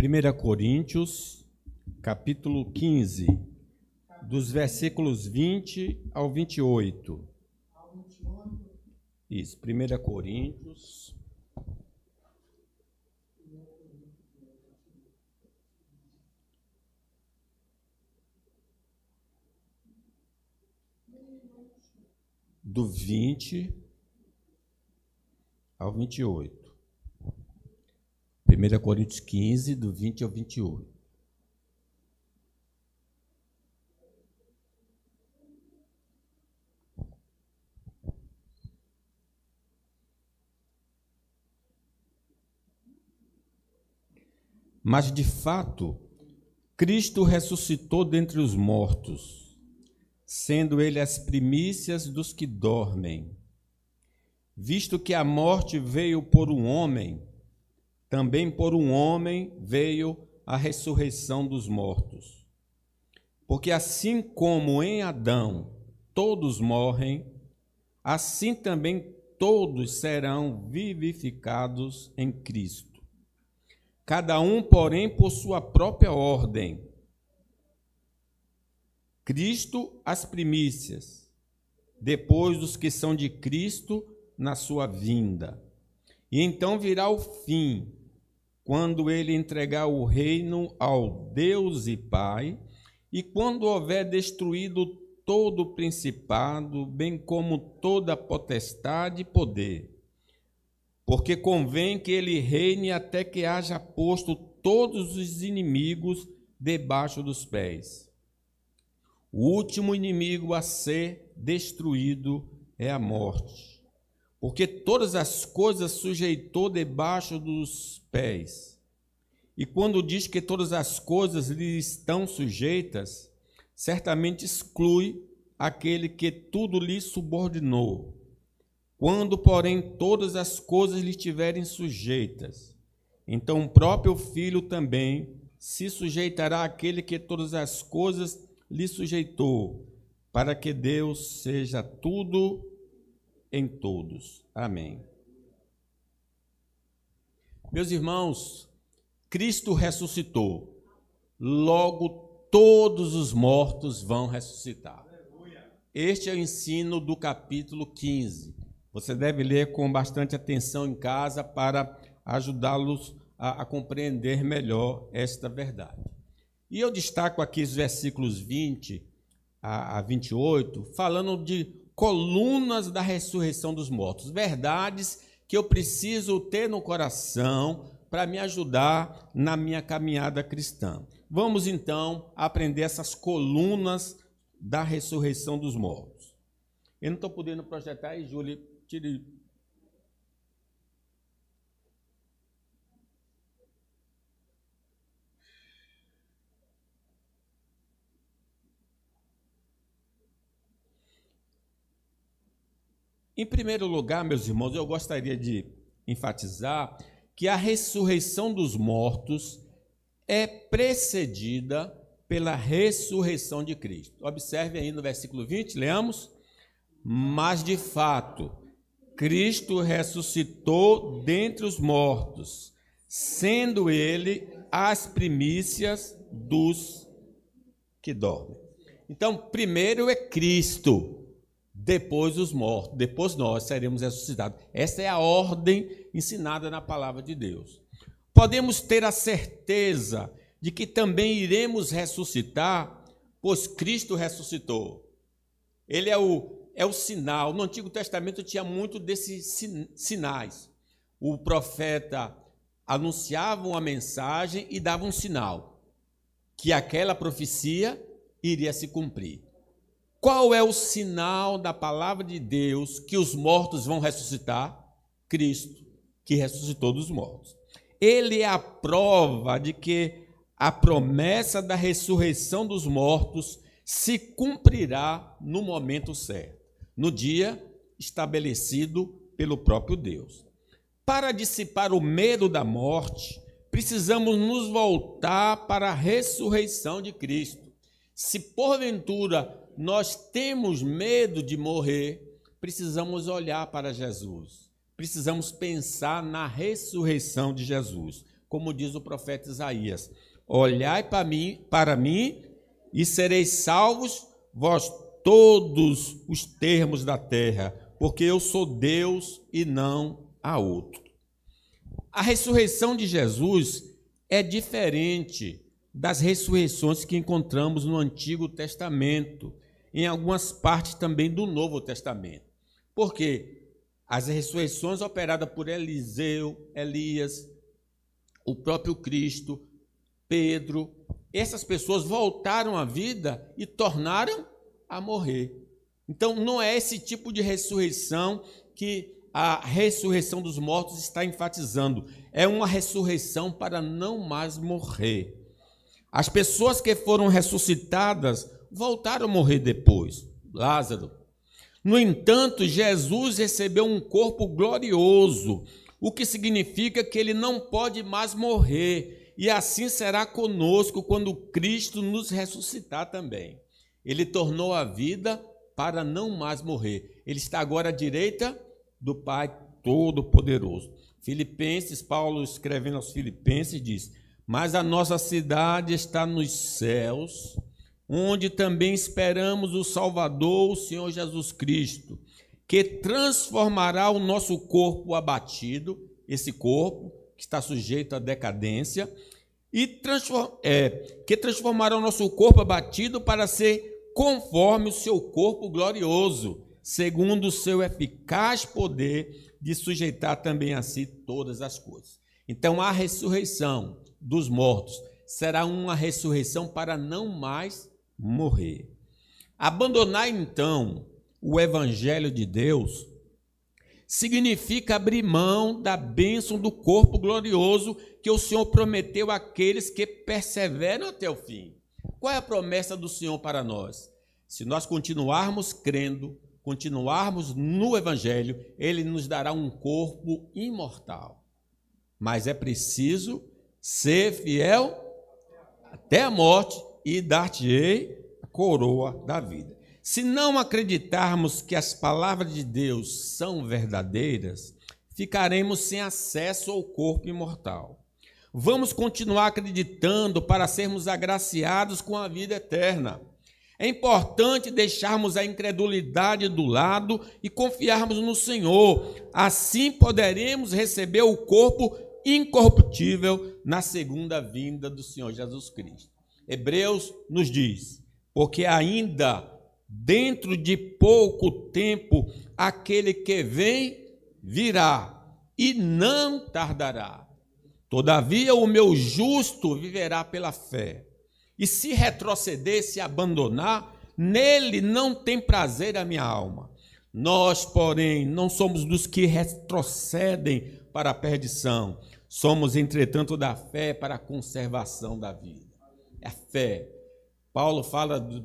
1 Coríntios, capítulo 15, dos versículos 20 ao 28. Isso, 1 Coríntios. Do 20 ao 28. 1 Coríntios 15, do 20 ao 28. Mas, de fato, Cristo ressuscitou dentre os mortos, sendo ele as primícias dos que dormem. Visto que a morte veio por um homem, também por um homem veio a ressurreição dos mortos. Porque assim como em Adão todos morrem, assim também todos serão vivificados em Cristo. Cada um, porém, por sua própria ordem. Cristo as primícias, depois os que são de Cristo na sua vinda. E então virá o fim, quando ele entregar o reino ao Deus e Pai, e quando houver destruído todo o principado, bem como toda potestade e poder. Porque convém que ele reine até que haja posto todos os inimigos debaixo dos pés. O último inimigo a ser destruído é a morte. Porque todas as coisas sujeitou debaixo dos pés. E quando diz que todas as coisas lhe estão sujeitas, certamente exclui aquele que tudo lhe subordinou. Quando, porém, todas as coisas lhe estiverem sujeitas, então o próprio Filho também se sujeitará àquele que todas as coisas lhe sujeitou, para que Deus seja tudo em todos. Amém. Meus irmãos, Cristo ressuscitou, logo todos os mortos vão ressuscitar. Este é o ensino do capítulo 15. Você deve ler com bastante atenção em casa para ajudá-los a compreender melhor esta verdade. E eu destaco aqui os versículos 20 a 28, falando de colunas da ressurreição dos mortos, verdades que eu preciso ter no coração para me ajudar na minha caminhada cristã. Vamos então aprender essas colunas da ressurreição dos mortos. Eu não estou podendo projetar aí, Júlia, tire. Em primeiro lugar, meus irmãos, eu gostaria de enfatizar que a ressurreição dos mortos é precedida pela ressurreição de Cristo. Observe aí no versículo 20, leamos. Mas, de fato, Cristo ressuscitou dentre os mortos, sendo ele as primícias dos que dormem. Então, primeiro é Cristo, depois os mortos, depois nós seremos ressuscitados. Essa é a ordem ensinada na palavra de Deus. Podemos ter a certeza de que também iremos ressuscitar, pois Cristo ressuscitou. Ele é o sinal. No Antigo Testamento tinha muito desses sinais. O profeta anunciava uma mensagem e dava um sinal, que aquela profecia iria se cumprir. Qual é o sinal da palavra de Deus que os mortos vão ressuscitar? Cristo, que ressuscitou dos mortos. Ele é a prova de que a promessa da ressurreição dos mortos se cumprirá no momento certo, no dia estabelecido pelo próprio Deus. Para dissipar o medo da morte, precisamos nos voltar para a ressurreição de Cristo. Se porventura nós temos medo de morrer, precisamos olhar para Jesus. Precisamos pensar na ressurreição de Jesus. como diz o profeta Isaías: olhai para mim e sereis salvos, vós todos os termos da terra, porque eu sou Deus e não há outro. A ressurreição de Jesus é diferente das ressurreições que encontramos no Antigo Testamento, em algumas partes também do Novo Testamento. Por quê? As ressurreições operadas por Eliseu, Elias, o próprio Cristo, Pedro, essas pessoas voltaram à vida e tornaram a morrer. Então, não é esse tipo de ressurreição que a ressurreição dos mortos está enfatizando. É uma ressurreição para não mais morrer. As pessoas que foram ressuscitadas voltaram a morrer depois. Lázaro. No entanto, Jesus recebeu um corpo glorioso, o que significa que ele não pode mais morrer, e assim será conosco quando Cristo nos ressuscitar também. Ele tornou a vida para não mais morrer. Ele está agora à direita do Pai Todo-Poderoso. Filipenses, Paulo escrevendo aos Filipenses diz: mas a nossa cidade está nos céus, onde também esperamos o Salvador, o Senhor Jesus Cristo, que transformará o nosso corpo abatido, esse corpo que está sujeito à decadência, e que transformará o nosso corpo abatido para ser conforme o seu corpo glorioso, segundo o seu eficaz poder de sujeitar também a si todas as coisas. Então, a ressurreição dos mortos será uma ressurreição para não mais morrer. Abandonar, então, o Evangelho de Deus significa abrir mão da bênção do corpo glorioso que o Senhor prometeu àqueles que perseveram até o fim. Qual é a promessa do Senhor para nós? Se nós continuarmos crendo, continuarmos no Evangelho, Ele nos dará um corpo imortal. Mas é preciso ser fiel até a morte e dar-te-ei a coroa da vida. Se não acreditarmos que as palavras de Deus são verdadeiras, ficaremos sem acesso ao corpo imortal. Vamos continuar acreditando para sermos agraciados com a vida eterna. É importante deixarmos a incredulidade do lado e confiarmos no Senhor. Assim poderemos receber o corpo incorruptível na segunda vinda do Senhor Jesus Cristo. Hebreus nos diz: porque ainda dentro de pouco tempo aquele que vem virá e não tardará. Todavia o meu justo viverá pela fé. E se retroceder, se abandonar, nele não tem prazer a minha alma. Nós, porém, não somos dos que retrocedem para a perdição. Somos, entretanto, da fé para a conservação da vida. É a fé. Paulo fala